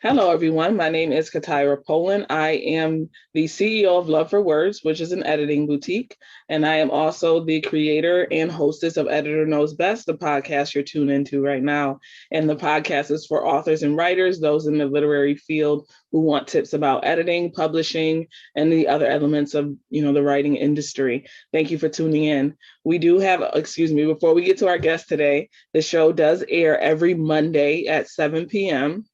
Hello, everyone. My name is Katira Poland. I am the CEO of Love for Words, which is an editing boutique. And I am also the creator and hostess of Editor Knows Best, the podcast you're tuned into right now. And the podcast is for authors and writers, those in the literary field who want tips about editing, publishing, and the other elements of, the writing industry. Thank you for tuning in. We do have, before we get to our guest today, the show does air every Monday at 7 p.m.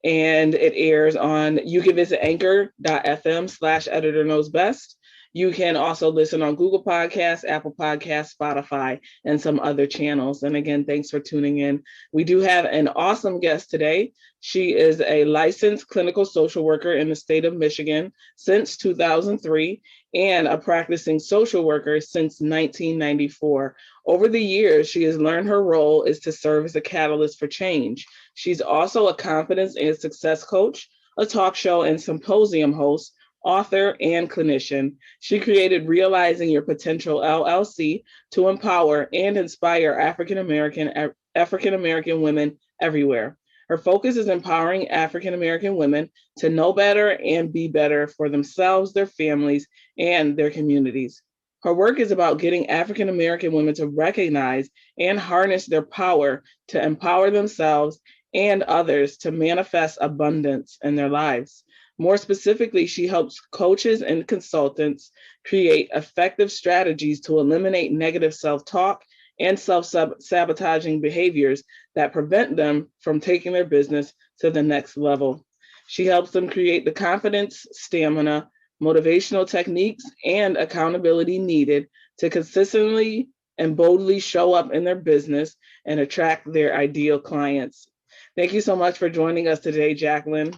and it airs on, you can visit anchor.fm/editor knows best. You can also listen on Google Podcasts, Apple Podcasts, Spotify, and some other channels. And again, thanks for tuning in. We do have an awesome guest today. She is a licensed clinical social worker in the state of Michigan since 2003 and a practicing social worker since 1994. Over the years, she has learned her role is to serve as a catalyst for change. She's also a confidence and success coach, a talk show and symposium host, author, and clinician. She created Realizing Your Potential LLC to empower and inspire African American women everywhere. Her focus is empowering African American women to know better and be better for themselves, their families, and their communities. Her work is about getting African American women to recognize and harness their power to empower themselves and others to manifest abundance in their lives. More specifically, she helps coaches and consultants create effective strategies to eliminate negative self-talk and self-sabotaging behaviors that prevent them from taking their business to the next level. She helps them create the confidence, stamina, motivational techniques, and accountability needed to consistently and boldly show up in their business and attract their ideal clients. Thank you so much for joining us today, Jacqueline.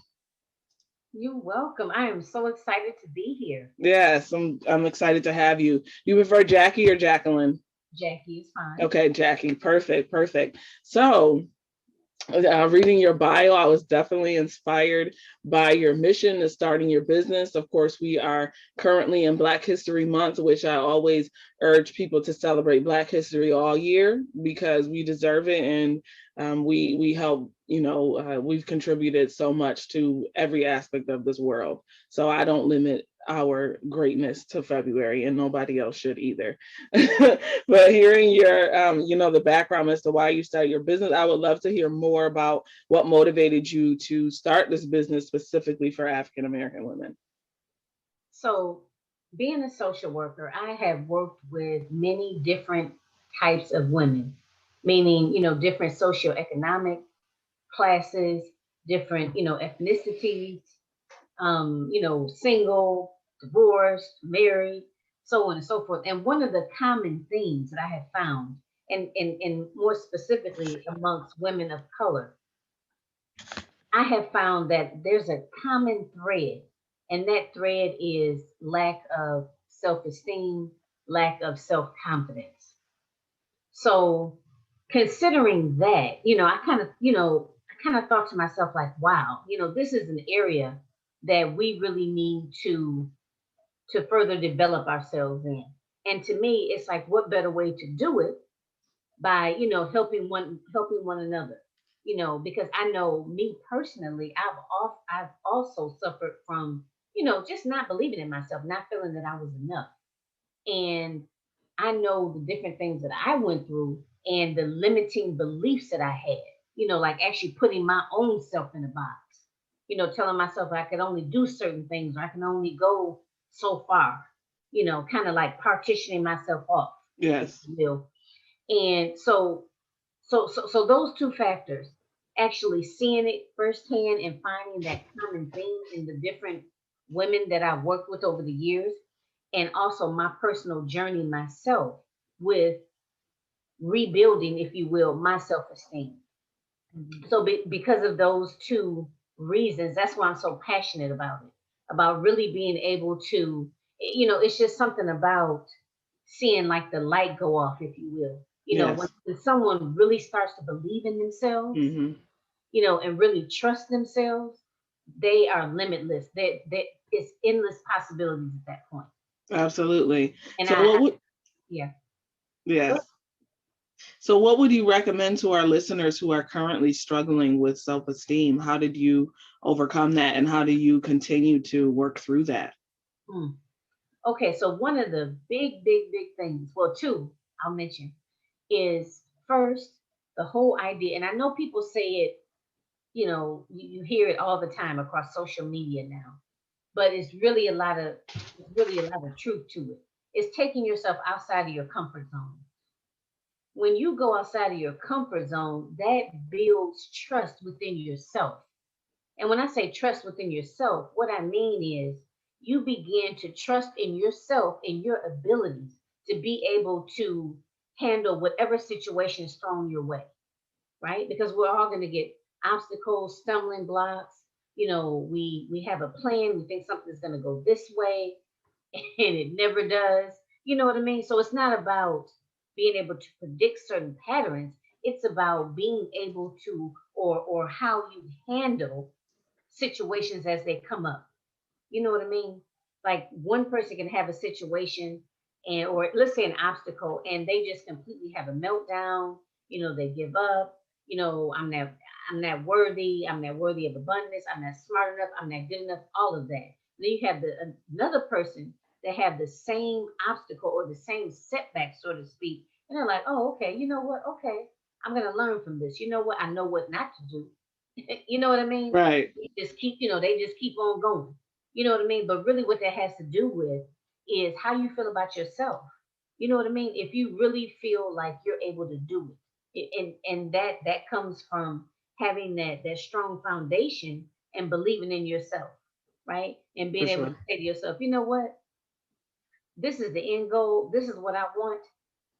You're welcome. I am so excited to be here. Yes, I'm excited to have you. You prefer Jackie or Jacqueline? Jackie is fine. Okay, Jackie. Perfect. So, reading your bio, I was definitely inspired by your mission of starting your business. Of course, we are currently in Black History Month, which I always urge people to celebrate Black history all year because we deserve it, and we help. We've contributed so much to every aspect of this world. So I don't limit our greatness to February, and nobody else should either. But hearing your, the background as to why you started your business, I would love to hear more about what motivated you to start this business specifically for African American women. So, being a social worker, I have worked with many different types of women, meaning, different socioeconomic classes, different, ethnicities, single, divorced, married, so on and so forth. And one of the common themes that I have found, and more specifically amongst women of color, I have found that there's a common thread, and that thread is lack of self-esteem, lack of self-confidence. So considering that, I kind of thought to myself like, wow, this is an area that we really need to further develop ourselves in. And to me, it's like, what better way to do it by, helping one another, because I know me personally, I've also suffered from, just not believing in myself, not feeling that I was enough. And I know the different things that I went through and the limiting beliefs that I had, like actually putting my own self in a box, telling myself I could only do certain things or I can only go so far, kind of like partitioning myself off, if Yes. you will. And so those two factors, actually seeing it firsthand and finding that common theme in the different women that I've worked with over the years, and also my personal journey myself with rebuilding, if you will, my self-esteem. So because of those two reasons, that's why I'm so passionate about it, about really being able to, it's just something about seeing like the light go off, if you will. Yes. When someone really starts to believe in themselves, Mm-hmm. and really trust themselves, they are limitless. It's endless possibilities at that point. Absolutely. And So what would, yeah. yes. So what would you recommend to our listeners who are currently struggling with self-esteem? How did you overcome that, and how do you continue to work through that? Hmm. Okay, so one of the big things, well, two I'll mention, is first the whole idea, and I know people say it, you hear it all the time across social media now, but it's really a lot of truth to it. It's taking yourself outside of your comfort zone. When you go outside of your comfort zone, that builds trust within yourself. And when I say trust within yourself, what I mean is you begin to trust in yourself and your abilities to be able to handle whatever situation is thrown your way, right? Because we're all going to get obstacles, stumbling blocks. We have a plan. We think something's going to go this way, and it never does. You know what I mean? So it's not about being able to predict certain patterns. It's about being able to, or how you handle situations as they come up. You know what I mean? Like one person can have a situation, and or let's say an obstacle, and they just completely have a meltdown. They give up. I'm not worthy. I'm not worthy of abundance. I'm not smart enough. I'm not good enough. All of that. Then you have another person that have the same obstacle or the same setback, so to speak, and they're like, oh, okay. You know what? Okay, I'm gonna learn from this. You know what? I know what not to do. You know what I mean? Right. They just keep on going. You know what I mean? But really what that has to do with is how you feel about yourself. You know what I mean? If you really feel like you're able to do and that comes from having that strong foundation and believing in yourself, right? And For being able to sure. say to yourself, you know what? This is the end goal. This is what I want.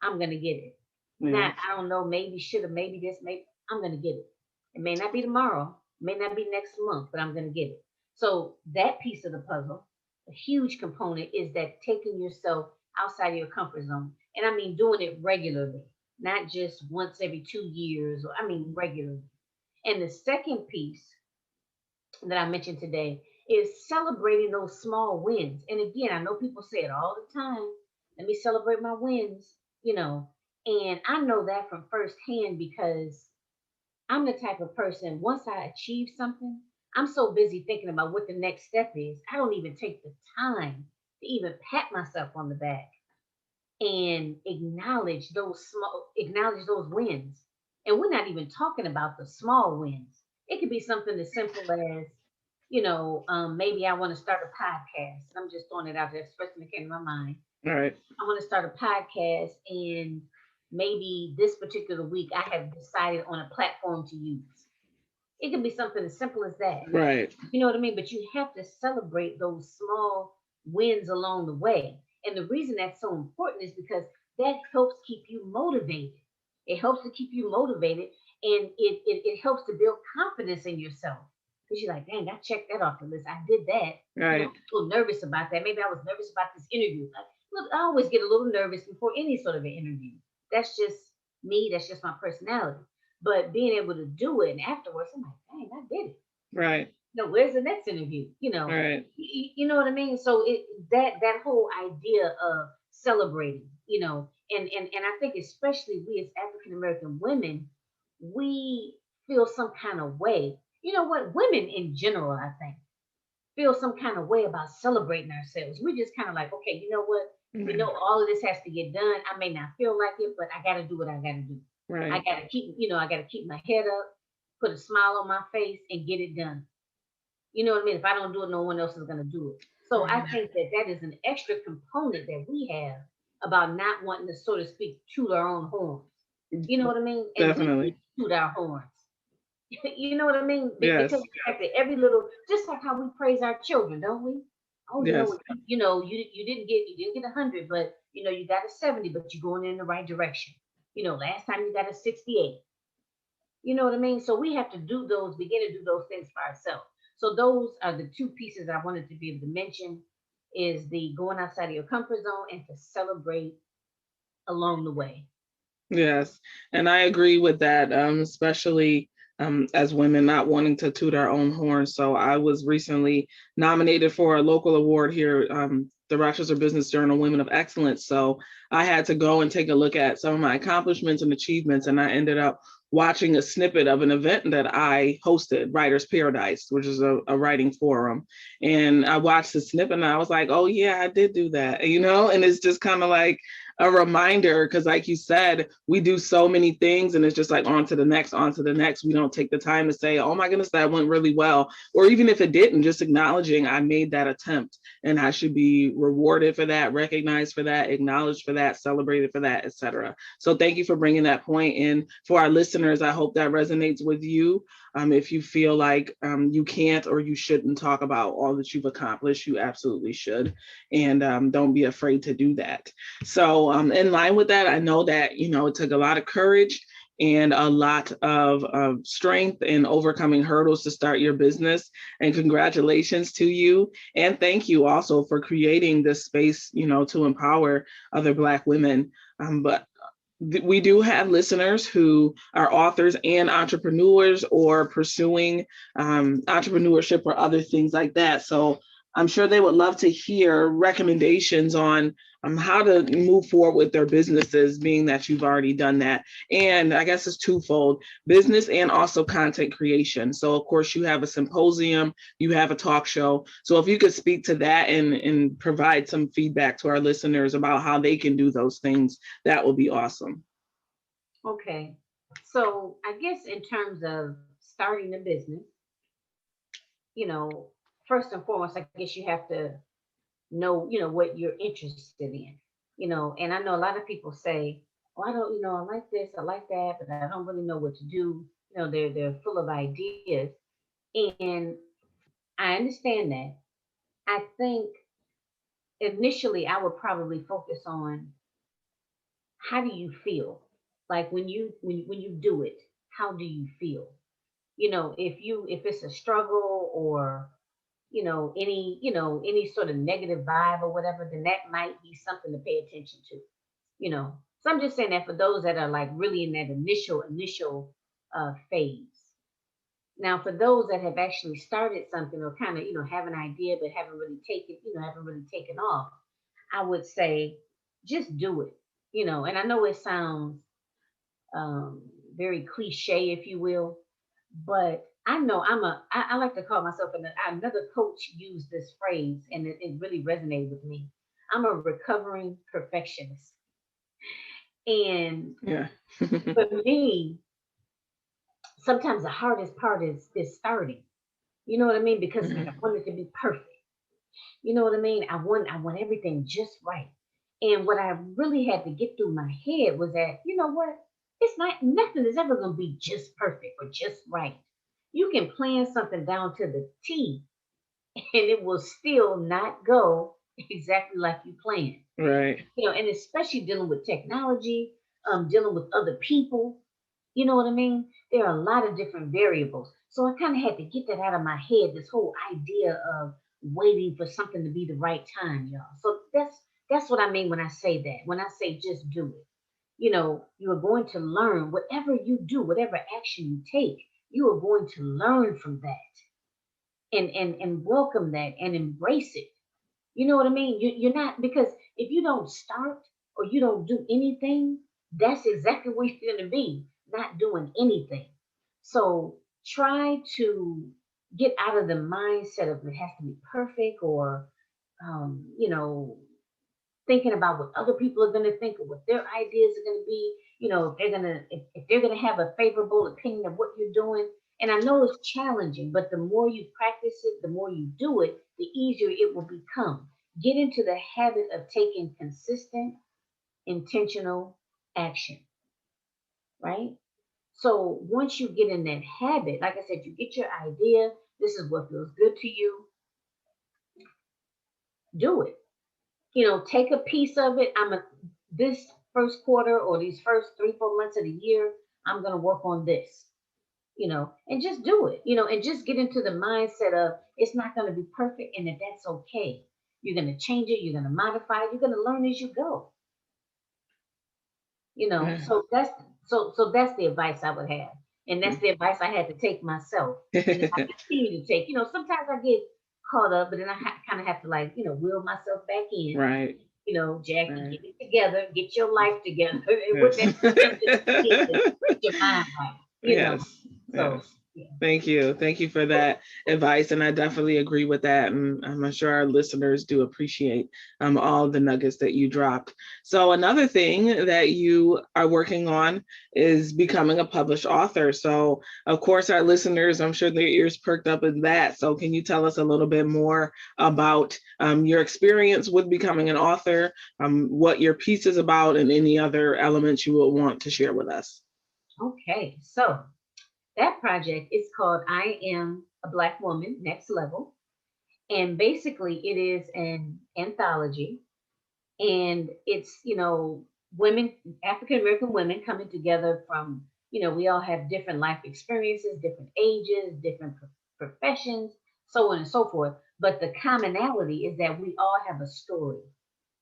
I'm gonna get it. Yeah. Not, I don't know, maybe should have, maybe this, maybe I'm gonna get it. It may not be tomorrow, may not be next month, but I'm gonna get it. So that piece of the puzzle, a huge component is that taking yourself outside of your comfort zone. And I mean doing it regularly, not just once every 2 years, or I mean regularly. And the second piece that I mentioned today is celebrating those small wins. And again, I know people say it all the time. Let me celebrate my wins, and I know that from firsthand because I'm the type of person, once I achieve something, I'm so busy thinking about what the next step is. I don't even take the time to even pat myself on the back and acknowledge those wins. And we're not even talking about the small wins. It could be something as simple as, maybe I want to start a podcast. I'm just throwing it out there, it's the first thing that came to my mind. All right. I want to start a podcast, and maybe this particular week I have decided on a platform to use. It can be something as simple as that. Right. You know what I mean? But you have to celebrate those small wins along the way. And the reason that's so important is because that helps keep you motivated. It helps to keep you motivated, and it helps to build confidence in yourself. Because you're like, dang, I checked that off the list. I did that. I'm Right. a little nervous about that. Maybe I was nervous about this interview. Like, look, I always get a little nervous before any sort of an interview. That's just me. That's just my personality. But being able to do it and afterwards, I'm like, dang, I did it. Right. No, where's the next interview? Right. You know what I mean. So that whole idea of celebrating, and I think especially we as African American women, we feel some kind of way. You know what? Women in general, I think, feel some kind of way about celebrating ourselves. We just kind of like, okay, you know what? We know Right. all of this has to get done. I may not feel like it, but I got to do what I got to do. Right. I got to keep my head up, put a smile on my face, and get it done. You know what I mean? If I don't do it, no one else is going to do it. So I Right. think that is an extra component that we have about not wanting to, so to speak, toot our own horns. You know what I mean? And we need Definitely. to toot our horns. You know what I mean? Because Yes. the fact that every little, just like how we praise our children, don't we? Oh, Yes. you didn't get 100, but you got a 70, but you're going in the right direction. Last time you got a 68. You know what I mean? So we have to begin to do those things for ourselves. So those are the two pieces I wanted to be able to mention is the going outside of your comfort zone and to celebrate along the way. Yes, and I agree with that, especially as women not wanting to toot our own horn. So I was recently nominated for a local award here the Rochester Business Journal Women of Excellence. So I had to go and take a look at some of my accomplishments and achievements. And I ended up watching a snippet of an event that I hosted, Writers Paradise, which is a writing forum. And I watched the snippet and I was like, oh yeah, I did do that, you know? And it's just kind of like a reminder, because like you said, we do so many things and it's just like on to the next, on to the next. We don't take the time to say, oh my goodness, that went really well. Or even if it didn't, just acknowledging I made that attempt and I should be rewarded for that, recognized for that, acknowledged for that, celebrated for that, etc. So thank you for bringing that point in. For our listeners, I hope that resonates with you. If you feel like you can't or you shouldn't talk about all that you've accomplished, you absolutely should. And don't be afraid to do that. So in line with that, I know that, you know, it took a lot of courage and a lot of strength in overcoming hurdles to start your business. And congratulations to you. And thank you also for creating this space, you know, to empower other Black women. But we do have listeners who are authors and entrepreneurs or pursuing entrepreneurship or other things like that. So I'm sure they would love to hear recommendations on how to move forward with their businesses, being that you've already done that. And I guess it's twofold, business and also content creation. So of course you have a symposium, you have a talk show. So if you could speak to that and provide some feedback to our listeners about how they can do those things, that would be awesome. Okay. So I guess in terms of starting a business, you know, first and foremost, I guess you have to know, what you're interested in, and I know a lot of people say, oh, I don't, I like this, I like that, but I don't really know what to do. They're full of ideas. And I understand that. I think initially I would probably focus on how do you feel? Like when you do it, how do you feel? If it's a struggle or any sort of negative vibe or whatever, then that might be something to pay attention to. So I'm just saying that for those that are like really in that initial phase. Now, for those that have actually started something or kind of have an idea but haven't really taken off, I would say just do it. And I know it sounds very cliche, if you will, but I know I like to call myself, another coach used this phrase and it really resonated with me. I'm a recovering perfectionist. And Yeah. for me, sometimes the hardest part is starting. You know what I mean? Because I Mhm. want it to be perfect. You know what I mean? I want everything just right. And what I really had to get through my head was that, you know what? It's not nothing is ever gonna be just perfect or just right. You can plan something down to the T and it will still not go exactly like you planned. Right. And especially dealing with technology, dealing with other people. You know what I mean? There are a lot of different variables. So I kind of had to get that out of my head, this whole idea of waiting for something to be the right time, y'all. So that's what I mean when I say that. When I say just do it. You are going to learn whatever you do, whatever action you take, you are going to learn from that and welcome that and embrace it. You know what I mean? You're not, because if you don't start or you don't do anything, that's exactly where you're going to be, not doing anything. So try to get out of the mindset of it has to be perfect or, um, you know, thinking about what other people are going to think or what their ideas are going to be. If they're going to have a favorable opinion of what you're doing. And I know it's challenging, but the more you practice it, the more you do it, the easier it will become. Get into the habit of taking consistent, intentional action, right? So once you get in that habit, like I said, you get your idea, this is what feels good to you, do it. Take a piece of it. This first quarter or these first 3, 4 months of the year, I'm gonna work on this, and just do it, and just get into the mindset of it's not gonna be perfect and that's okay. You're gonna change it, you're gonna modify it, you're gonna learn as you go. Yeah. So that's the advice I would have. And that's the advice I had to take myself. And I continue to take. Sometimes I get caught up, but then I kind of have to like, wheel myself back in. Right. Jackie, Right. get it together, get your life together. And what Yes. that just means is get your mind right, Yes. So, Yes. yeah. Thank you. Thank you for that advice. And I definitely agree with that. And I'm sure our listeners do appreciate all the nuggets that you dropped. So another thing that you are working on is becoming a published author. So of course, our listeners, I'm sure their ears perked up at that. So can you tell us a little bit more about your experience with becoming an author, what your piece is about, and any other elements you will want to share with us? Okay, so that project is called I Am a Black Woman, Next Level. And basically, it is an anthology. And it's, women, African American women coming together from, we all have different life experiences, different ages, different professions, so on and so forth. But the commonality is that we all have a story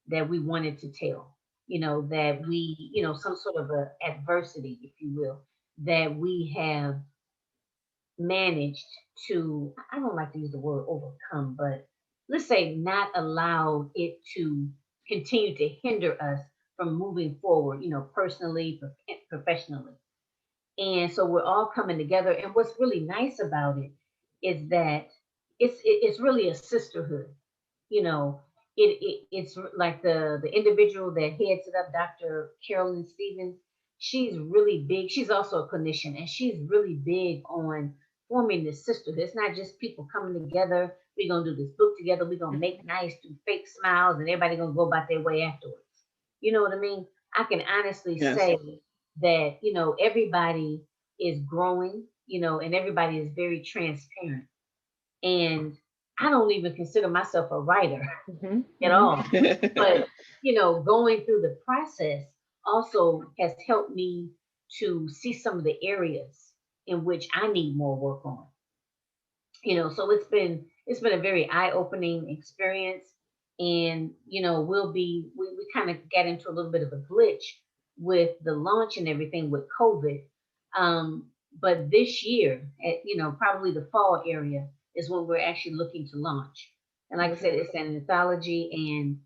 that we wanted to tell, that we, some sort of a adversity, if you will, that we have managed to, I don't like to use the word overcome, but let's say not allow it to continue to hinder us from moving forward, personally, professionally. And so we're all coming together. And what's really nice about it is that it's really a sisterhood. You know, it's like the individual that heads it up, Dr. Carolyn Stevens. She's really big. She's also a clinician, and she's really big on forming this sisterhood. It's not just people coming together. We're gonna do this book together. We're gonna make nice, do fake smiles, and everybody gonna go about their way afterwards. You know what I mean? I can honestly Yes. say that everybody is growing. And everybody is very transparent. And I don't even consider myself a writer Mhm, at all. mhm. But, going through the process also has helped me to see some of the areas in which I need more work on. So it's been a very eye-opening experience. And, we kind of got into a little bit of a glitch with the launch and everything with COVID. But this year, probably the fall area is when we're actually looking to launch. And like I said, it's an anthology, and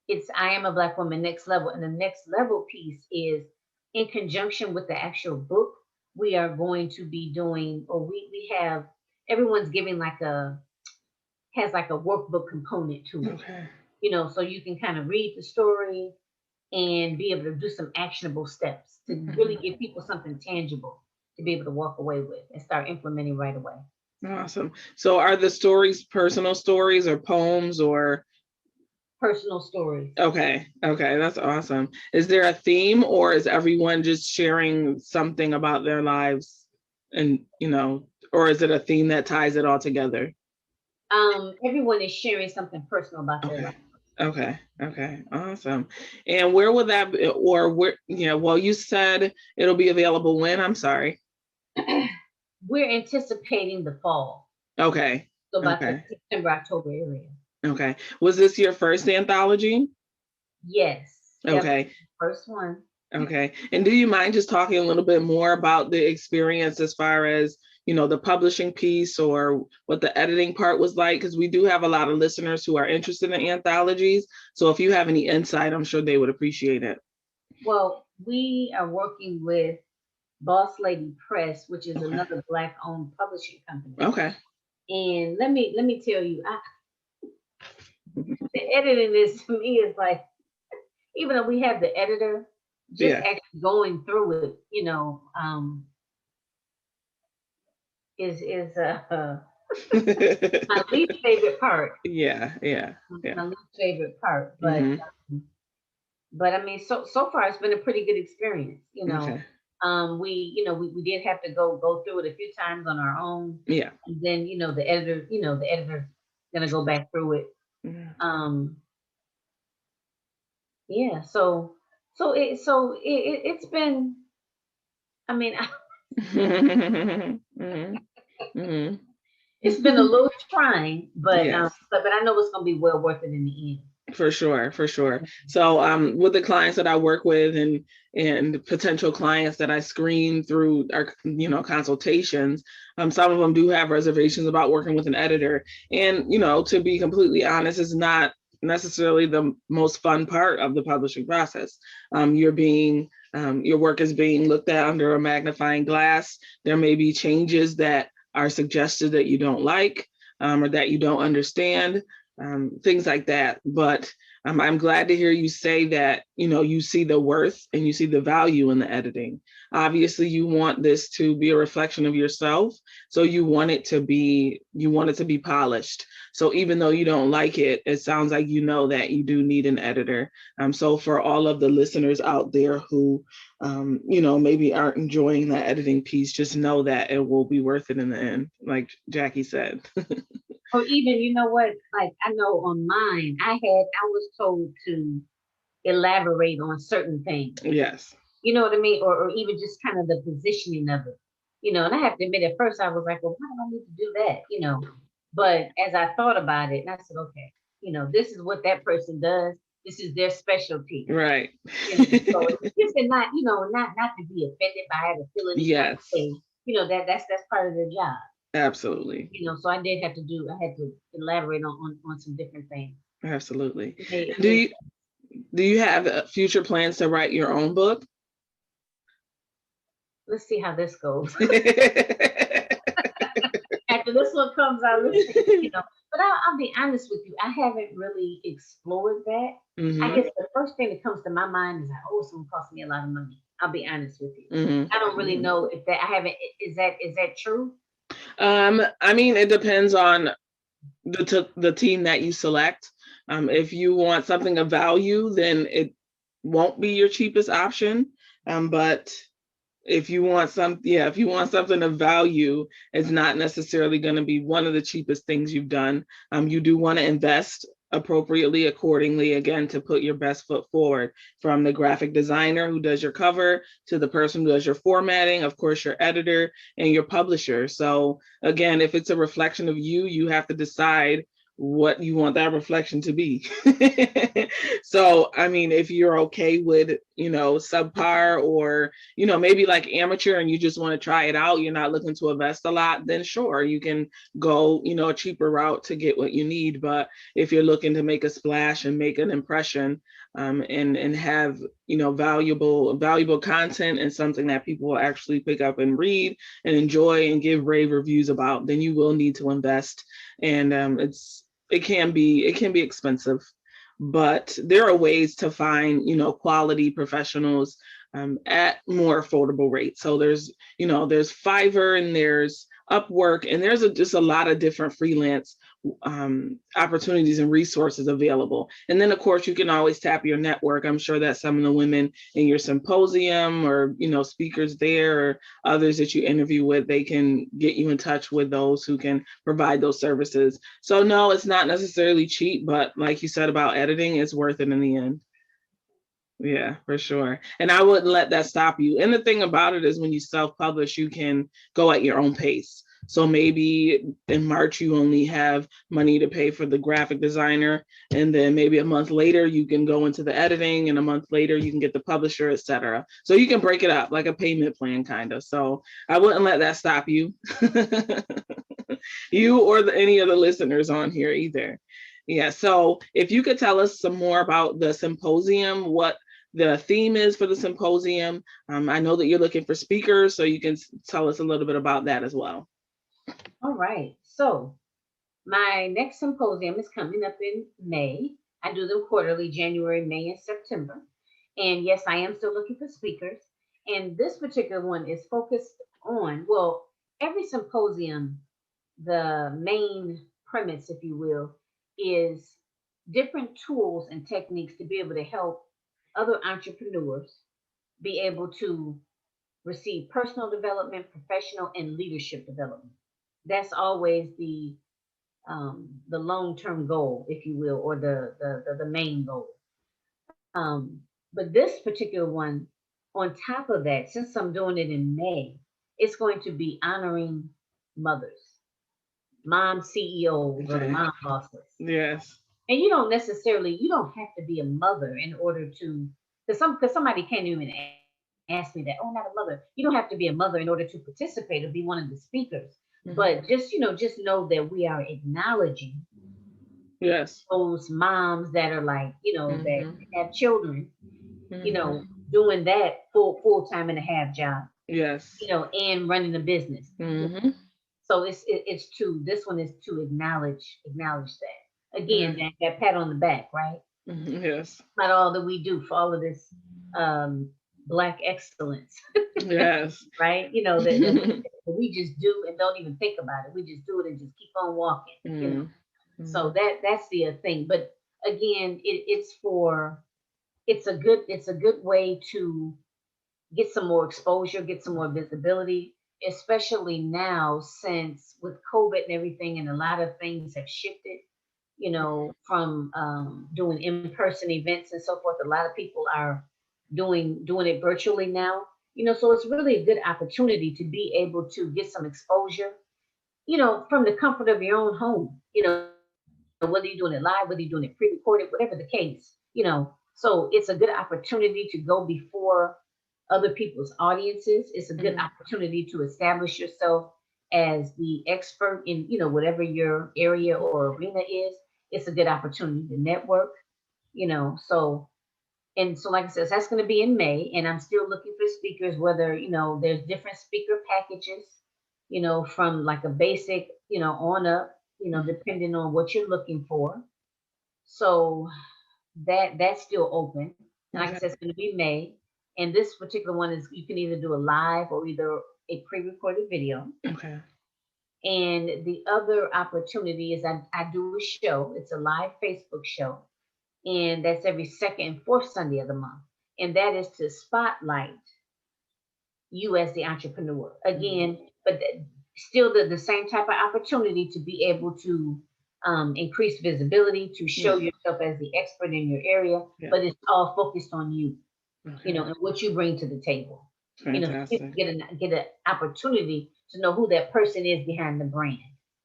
it's I Am a Black Woman Next Level. And the next level piece is in conjunction with the actual book. We are going to be doing, or we have, everyone's giving has like a workbook component to it, Okay. so you can kind of read the story and be able to do some actionable steps to really Mhm. give people something tangible to be able to walk away with and start implementing right away. Awesome. So are the stories personal stories or poems or Personal stories. okay, okay, that's awesome. Is there a theme or is everyone just sharing something about their lives and or is it a theme that ties it all together? Everyone is sharing something personal about their Okay. life. Okay. Okay. Awesome. And where will that be, or where, well, you said it'll be available when? I'm sorry. We're anticipating the fall, Okay. so about the Okay. September, October area. Okay. Was this your first anthology? Yes. Yep. Okay. First one. Okay. And do you mind just talking a little bit more about the experience as far as, the publishing piece or what the editing part was like? Because we do have a lot of listeners who are interested in anthologies. So if you have any insight, I'm sure they would appreciate it. Well, we are working with Boss Lady Press, which is Okay. another Black-owned publishing company. Okay. And let me tell you, the editing this to me is like, even though we have the editor, just Yeah. actually going through it, is my least favorite part. Yeah. Yeah. Yeah. My least favorite part, Hmm. but I mean, so far it's been a pretty good experience. Okay. We did have to go through it a few times on our own, Yeah. and then the editor's gonna go back through it. Yeah. Um, yeah, it's been. I mean, Hmm. Hmm. it's been a little trying, but Yes. I know it's gonna be well worth it in the end. For sure, for sure. So with the clients that I work with and potential clients that I screen through our consultations, some of them do have reservations about working with an editor. And to be completely honest, is not necessarily the most fun part of the publishing process. Your work is being looked at under a magnifying glass. There may be changes that are suggested that you don't like, or that you don't understand, things like that. But I'm glad to hear you say that, you see the worth and you see the value in the editing. Obviously, you want this to be a reflection of yourself. So you want it to be polished. So even though you don't like it, it sounds like that you do need an editor. So for all of the listeners out there who, maybe aren't enjoying that editing piece, just know that it will be worth it in the end, like Jackie said. Or even, you know what, like I know on mine, I was told to elaborate on certain things. Yes. You know what I mean? Or even just kind of the positioning of it. And I have to admit, at first I was like, well, why do I need to do that? But as I thought about it, and I said, okay, this is what that person does. This is their specialty. Right. So it's just not, not to be offended by it or feel any kind of Yes. way. That's part of their job. Absolutely. So I had to elaborate on some different things. Absolutely. Do you have future plans to write your own book? Let's see how this goes. After this one comes out, But I'll be honest with you, I haven't really explored that. Mm-hmm. I guess the first thing that comes to my mind is like, oh, it's gonna cost me a lot of money. I'll be honest with you. Mm-hmm. I don't really know if that I haven't. Is that true? I mean, it depends on the team that you select. If you want something of value, then it won't be your cheapest option. But if you want something of value, it's not necessarily going to be one of the cheapest things you've done. You do want to invest appropriately, accordingly, again, to put your best foot forward, from the graphic designer who does your cover to the person who does your formatting, of course, your editor and your publisher. So again, if it's a reflection of you, you have to decide what you want that reflection to be. So, I mean, if you're okay with, subpar, or, maybe like amateur, and you just want to try it out, you're not looking to invest a lot, then sure, you can go, a cheaper route to get what you need. But if you're looking to make a splash and make an impression, and have, valuable content and something that people will actually pick up and read and enjoy and give rave reviews about, then you will need to invest. And it can be expensive, but there are ways to find, quality professionals at more affordable rates. So there's Fiverr, and there's Upwork, and there's just a lot of different freelance opportunities and resources available. And then, of course, you can always tap your network. I'm sure that some of the women in your symposium, or speakers there, or others that you interview with, they can get you in touch with those who can provide those services. So no, it's not necessarily cheap, but like you said about editing, it's worth it in the end. Yeah, for sure. And I wouldn't let that stop you. And the thing about it is, when you self-publish, you can go at your own pace. So maybe in March, you only have money to pay for the graphic designer. And then maybe a month later, you can go into the editing, and a month later, you can get the publisher, etc. So you can break it up like a payment plan, kind of. So I wouldn't let that stop you. You or any of the listeners on here either. Yeah. So if you could tell us some more about the symposium, what the theme is for the symposium. I know that you're looking for speakers, so you can tell us a little bit about that as well. All right. So my next symposium is coming up in May. I do them quarterly, January, May, and September. And yes, I am still looking for speakers. And this particular one is focused on, well, every symposium, the main premise, if you will, is different tools and techniques to be able to help other entrepreneurs be able to receive personal development, professional, and leadership development. That's always the long-term goal, if you will, or the main goal. But this particular one, on top of that, since I'm doing it in May, it's going to be honoring mothers, mom CEOs, or the mom bosses. Yes. And you don't necessarily, you don't have to be a mother in order to, because somebody can't even ask me that, oh, I'm not a mother. You don't have to be a mother in order to participate or be one of the speakers. But Mhm. just, just know that we are acknowledging Yes. those moms that are like, that Mhm. have children, you Mhm. know, doing that full time and a half job, Yes. and running a business. Mhm. So it's to, this one is to acknowledge that. Again, Yeah. that pat on the back, right? Mhm. Yes. Not all that we do for all of this um black excellence, Yes. right? That we just do and don't even think about it. We just do it and just keep on walking. Mhm. So Mhm. that's the thing. But again, it's a good way to get some more exposure, get some more visibility, especially now since with COVID and everything, and a lot of things have shifted, from doing in-person events and so forth. A lot of people are doing it virtually now. So it's really a good opportunity to be able to get some exposure, from the comfort of your own home. Whether you're doing it live, whether you're doing it pre-recorded, whatever the case. So it's a good opportunity to go before other people's audiences. It's a good Mhm. opportunity to establish yourself as the expert in, whatever your area or arena is. It's a good opportunity to network, so, and so, like I said, that's going to be in May, and I'm still looking for speakers. Whether there's different speaker packages, from like a basic, on up, Mhm. depending on what you're looking for. So that's still open. And like I Okay. said, it's going to be May. And this particular one is, you can either do a live or either a pre-recorded video. Okay. And the other opportunity is I do a show. It's a live Facebook show, and that's every second and fourth Sunday of the month. And that is to spotlight you as the entrepreneur. Mhm. Again, but still the same type of opportunity to be able to increase visibility, to show Yeah. yourself as the expert in your area, Yeah. but it's all focused on you, Okay. and what you bring to the table. So people Fantastic. get an opportunity to know who that person is behind the brand.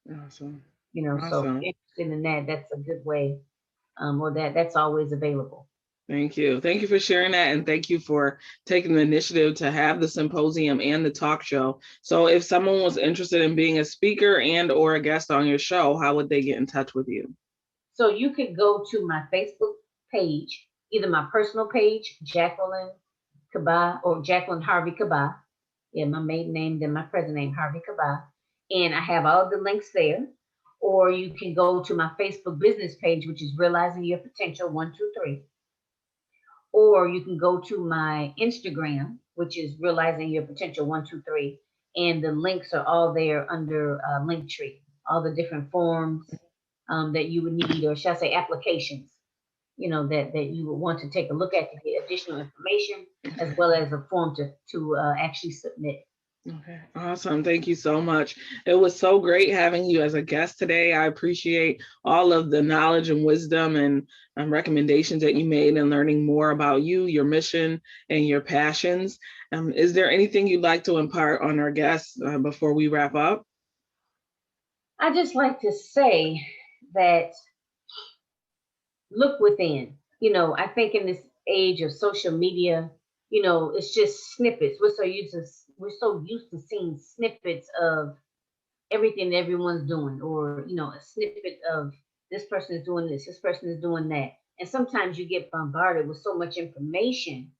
Awesome. So if Awesome. you're interested in that, that's a good way, or that's always available. Thank you. Thank you for sharing that. And thank you for taking the initiative to have the symposium and the talk show. So if someone was interested in being a speaker and or a guest on your show, how would they get in touch with you? So you could go to my Facebook page, either my personal page, Jacqueline Kaba, or Jacqueline Harvey Kaba. Yeah, my maiden name, then my present name, Harvey Kaba. And I have all the links there. Or you can go to my Facebook business page, which is Realizing Your Potential 123. Or you can go to my Instagram, which is Realizing Your Potential 123. And the links are all there under Linktree, all the different forms that you would need, or shall I say applications, that you would want to take a look at to get additional information, as Okay. well as a form to actually submit. Okay. Awesome. Thank you so much. It was so great having you as a guest today. I appreciate all of the knowledge and wisdom and recommendations that you made and learning more about you, your mission, and your passions. Is there anything you'd like to impart on our guests before we wrap up? I just like to say that look within. I think in this age of social media, it's just snippets. We're so used to seeing snippets of everything everyone's doing, or a snippet of this person is doing this person is doing that. And sometimes you get bombarded with so much information,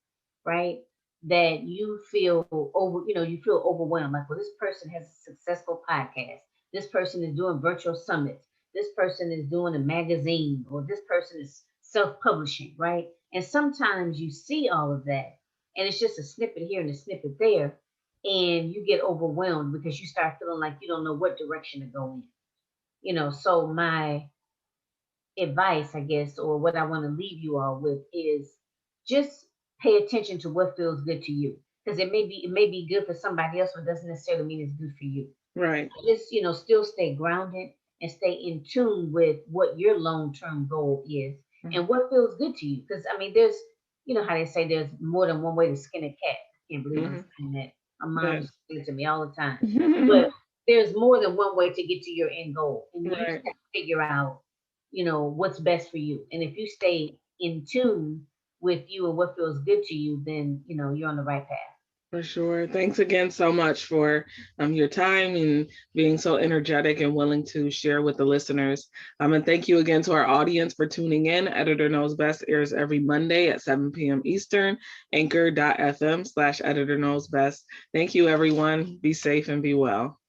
right, that you feel overwhelmed. Like, well, this person has a successful podcast, this person is doing virtual summits, this person is doing a magazine, or this person is self-publishing, right? And sometimes you see all of that, and it's just a snippet here and a snippet there, and you get overwhelmed because you start feeling like you don't know what direction to go in. So my advice, I guess, or what I want to leave you all with is just pay attention to what feels good to you. Because it may be good for somebody else, but doesn't necessarily mean it's good for you. Right. Just, still stay grounded and stay in tune with what your long-term goal is and what feels good to you. Because I mean, how they say there's more than one way to skin a cat. I can't believe I'm Mhm. saying that. My mom Yes. used to say it to me all the time. But there's more than one way to get to your end goal. And you just Right. have to figure out what's best for you. And if you stay in tune with you and what feels good to you, then, you're on the right path. For sure. Thanks again so much for your time and being so energetic and willing to share with the listeners. And thank you again to our audience for tuning in. Editor Knows Best airs every Monday at 7 p.m. Eastern, anchor.fm/Editor Knows Best. Thank you, everyone. Be safe and be well.